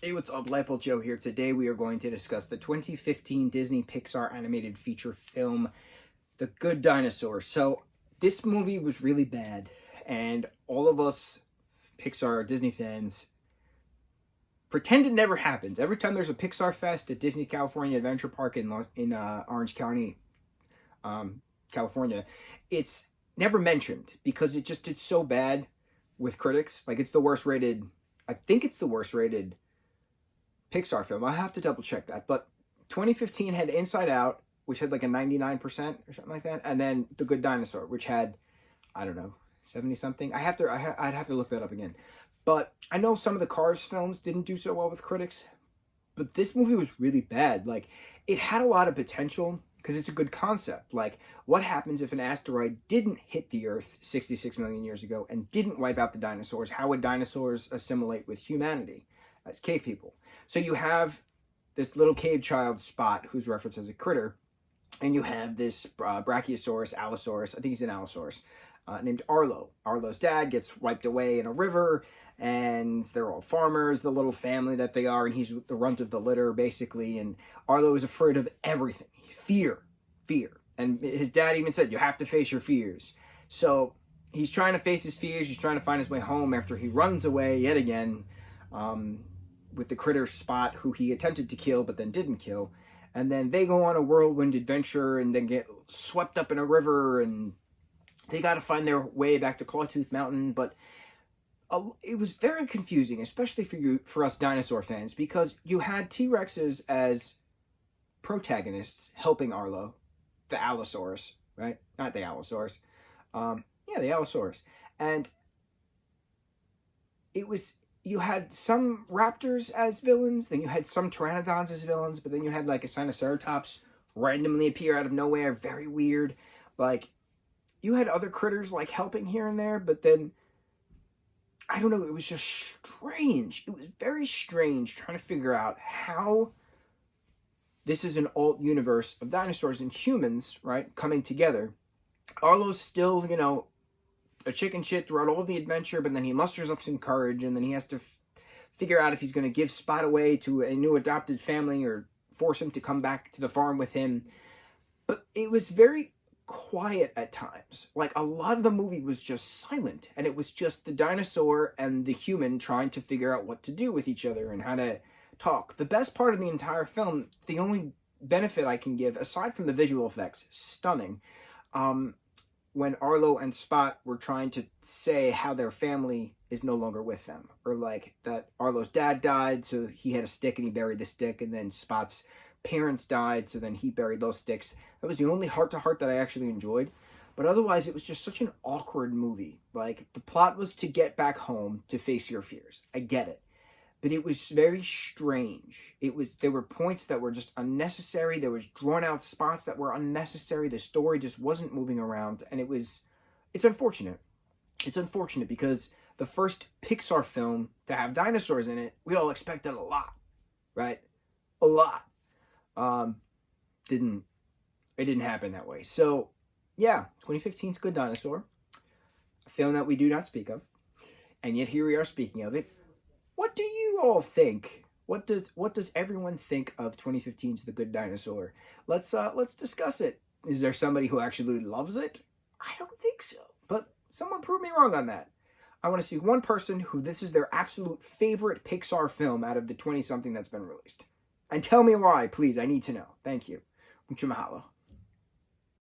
Hey, what's up? Lightboltjoe here. Today we are going to discuss the 2015 Disney Pixar animated feature film, The Good Dinosaur. So, this movie was really bad, and all of us Pixar Disney fans pretend it never happens. Every time there's a Pixar Fest at Disney California Adventure Park in Orange County, California, it's never mentioned because it just did so bad with critics. Like, it's the worst rated, I think it's the worst rated Pixar film. I have to double check that. But 2015 had Inside Out, which had like a 99% or something like that, and then The Good Dinosaur, which had, I don't know, 70 something. I'd have to look that up again. But I know some of the Cars films didn't do so well with critics, but this movie was really bad. Like, it had a lot of potential because it's a good concept. Like, what happens if an asteroid didn't hit the Earth 66 million years ago and didn't wipe out the dinosaurs? How would dinosaurs assimilate with humanity as cave people? So you have this little cave child, Spot, who's referenced as a critter, and you have this Brachiosaurus, Allosaurus, I think he's an Allosaurus, named Arlo. Arlo's dad gets wiped away in a river, and they're all farmers, the little family that they are, and he's the runt of the litter, basically, and Arlo is afraid of everything. Fear. And his dad even said, you have to face your fears. So he's trying to face his fears, he's trying to find his way home after he runs away yet again, with the critter Spot, who he attempted to kill but then didn't kill. And then they go on a whirlwind adventure and then get swept up in a river, and they got to find their way back to Clawtooth Mountain. But it was very confusing, especially for us dinosaur fans, because you had T-Rexes as protagonists helping Arlo, the Allosaurus, right? Not the Allosaurus. Yeah, the Allosaurus. And it was, you had some raptors as villains, then you had some pteranodons as villains, but then you had like a Sinoceratops randomly appear out of nowhere, very weird. Like, you had other critters like helping here and there, but then, I don't know, it was just strange. It was very strange trying to figure out how this is an alt universe of dinosaurs and humans, right, coming together. Arlo's still, a chicken shit throughout all of the adventure, but then he musters up some courage, and then he has to figure out if he's going to give Spot away to a new adopted family or force him to come back to the farm with him. But it was very quiet at times. Like, a lot of the movie was just silent, and it was just the dinosaur and the human trying to figure out what to do with each other and how to talk. The best part of the entire film, the only benefit I can give, aside from the visual effects, stunning, when Arlo and Spot were trying to say how their family is no longer with them. Or like that Arlo's dad died, so he had a stick and he buried the stick, and then Spot's parents died, so then he buried those sticks. That was the only heart-to-heart that I actually enjoyed. But otherwise, it was just such an awkward movie. Like, the plot was to get back home to face your fears. I get it. But it was very strange. There were points that were just unnecessary. There was drawn out spots that were unnecessary. The story just wasn't moving around, and it's unfortunate. It's unfortunate because the first Pixar film to have dinosaurs in it, we all expected a lot, right? A lot. It didn't happen that way. So, yeah, 2015's Good Dinosaur, a film that we do not speak of, and yet here we are speaking of it. What do you all think? What does everyone think of 2015's The Good Dinosaur? Let's discuss it. Is there somebody who actually loves it? I don't think so. But someone prove me wrong on that. I want to see one person who this is their absolute favorite Pixar film out of the 20-something that's been released. And tell me why, please. I need to know. Thank you. Mucho mahalo.